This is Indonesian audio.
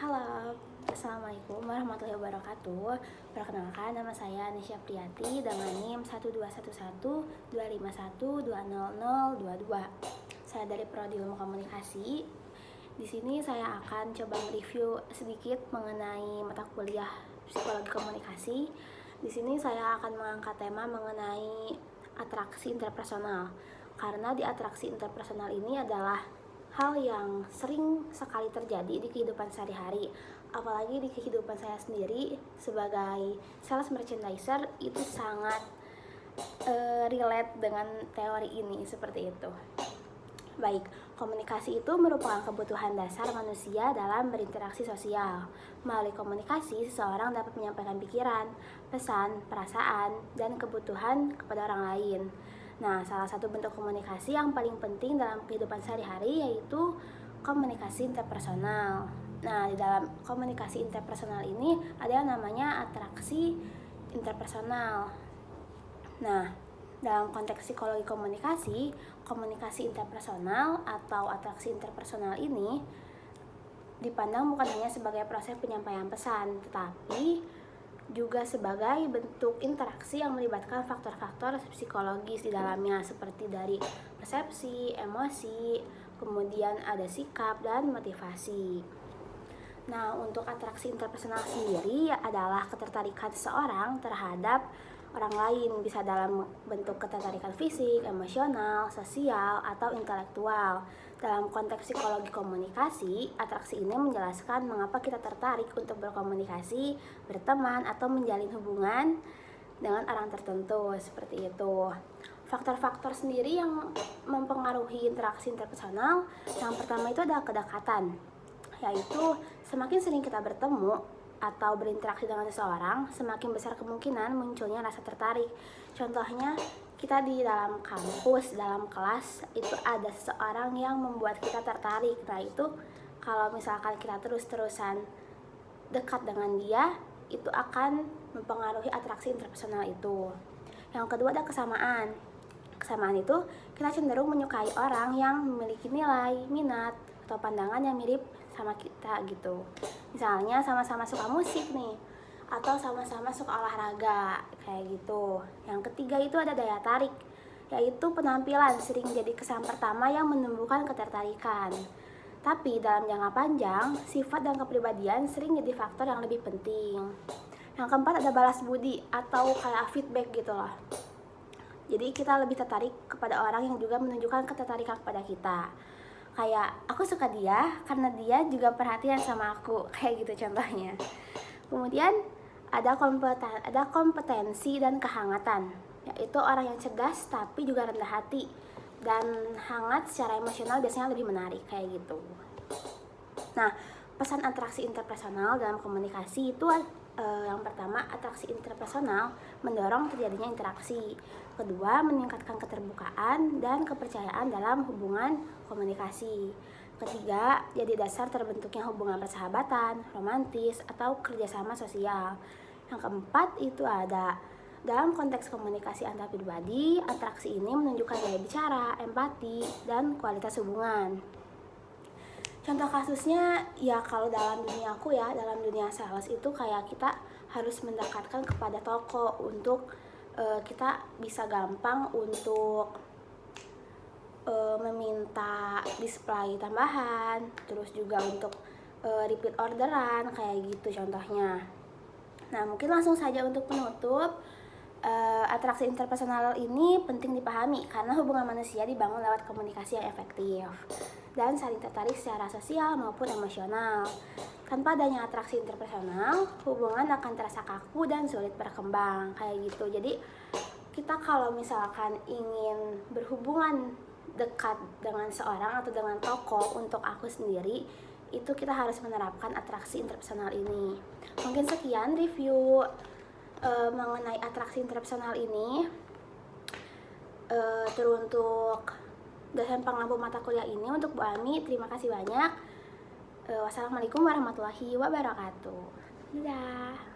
Halo, Assalamualaikum warahmatullahi wabarakatuh. Perkenalkan, nama saya Nisha Priyati dengan NIM 1211251200022. Saya dari Prodi Ilmu Komunikasi. Di sini saya akan coba mereview sedikit mengenai mata kuliah Psikologi Komunikasi. Di sini saya akan mengangkat tema mengenai atraksi interpersonal. Karena di atraksi interpersonal ini adalah hal yang sering sekali terjadi di kehidupan sehari-hari, apalagi di kehidupan saya sendiri sebagai sales merchandiser itu sangat relate dengan teori ini seperti itu. Baik, komunikasi itu merupakan kebutuhan dasar manusia dalam berinteraksi sosial. Melalui komunikasi, seseorang dapat menyampaikan pikiran, pesan, perasaan, dan kebutuhan kepada orang lain. Nah, salah satu bentuk komunikasi yang paling penting dalam kehidupan sehari-hari yaitu komunikasi interpersonal. Nah, di dalam komunikasi interpersonal ini ada yang namanya atraksi interpersonal. Nah, dalam konteks psikologi komunikasi, komunikasi interpersonal atau atraksi interpersonal ini dipandang bukan hanya sebagai proses penyampaian pesan, tetapi juga sebagai bentuk interaksi yang melibatkan faktor-faktor psikologis di dalamnya seperti dari persepsi, emosi, kemudian ada sikap dan motivasi. Nah, untuk atraksi interpersonal sendiri adalah ketertarikan seseorang terhadap orang lain, bisa dalam bentuk ketertarikan fisik, emosional, sosial, atau intelektual. Dalam konteks psikologi komunikasi, atraksi ini menjelaskan mengapa kita tertarik untuk berkomunikasi, berteman, atau menjalin hubungan dengan orang tertentu, seperti itu. Faktor-faktor sendiri yang mempengaruhi interaksi interpersonal, yang pertama itu adalah kedekatan, yaitu semakin sering kita bertemu atau berinteraksi dengan seseorang, semakin besar kemungkinan munculnya rasa tertarik. Contohnya, kita di dalam kampus, dalam kelas, itu ada seseorang yang membuat kita tertarik. Nah, itu kalau misalkan kita terus-terusan dekat dengan dia, itu akan mempengaruhi atraksi interpersonal itu. Yang kedua ada kesamaan. Kesamaan itu, kita cenderung menyukai orang yang memiliki nilai, minat, atau pandangan yang mirip sama kita gitu. Misalnya sama-sama suka musik nih, atau sama-sama suka olahraga kayak gitu. Yang ketiga itu ada daya tarik, yaitu penampilan sering jadi kesan pertama yang menumbuhkan ketertarikan. Tapi dalam jangka panjang, sifat dan kepribadian sering jadi faktor yang lebih penting. Yang keempat ada balas budi atau kayak feedback gitu loh. Jadi kita lebih tertarik kepada orang yang juga menunjukkan ketertarikan kepada kita. Kayak aku suka dia karena dia juga perhatian sama aku, kayak gitu contohnya. Kemudian ada kompetensi dan kehangatan, yaitu orang yang cerdas tapi juga rendah hati dan hangat secara emosional biasanya lebih menarik, kayak gitu. Nah, pesan atraksi interpersonal dalam komunikasi itu yang pertama, atraksi interpersonal mendorong terjadinya interaksi. Kedua, meningkatkan keterbukaan dan kepercayaan dalam hubungan komunikasi. Ketiga, jadi dasar terbentuknya hubungan persahabatan, romantis, atau kerjasama sosial. Yang keempat itu ada dalam konteks komunikasi antar pribadi, atraksi ini menunjukkan gaya bicara, empati, dan kualitas hubungan. Contoh kasusnya ya kalau dalam dunia aku ya, dalam dunia sales itu kayak kita harus mendekatkan kepada toko untuk kita bisa gampang untuk meminta display tambahan, terus juga untuk repeat orderan kayak gitu contohnya. Nah, mungkin langsung saja untuk penutup. Atraksi interpersonal ini penting dipahami karena hubungan manusia dibangun lewat komunikasi yang efektif dan saling tertarik secara sosial maupun emosional. Tanpa adanya atraksi interpersonal, hubungan akan terasa kaku dan sulit berkembang, kayak gitu. Jadi kita kalau misalkan ingin berhubungan dekat dengan seorang atau dengan toko, untuk aku sendiri itu kita harus menerapkan atraksi interpersonal ini. Mungkin sekian review mengenai atraksi interpersonal ini. Teruntuk dosen pengampu mata kuliah ini untuk Bu Ami, terima kasih banyak. Wassalamualaikum warahmatullahi wabarakatuh. Dadah.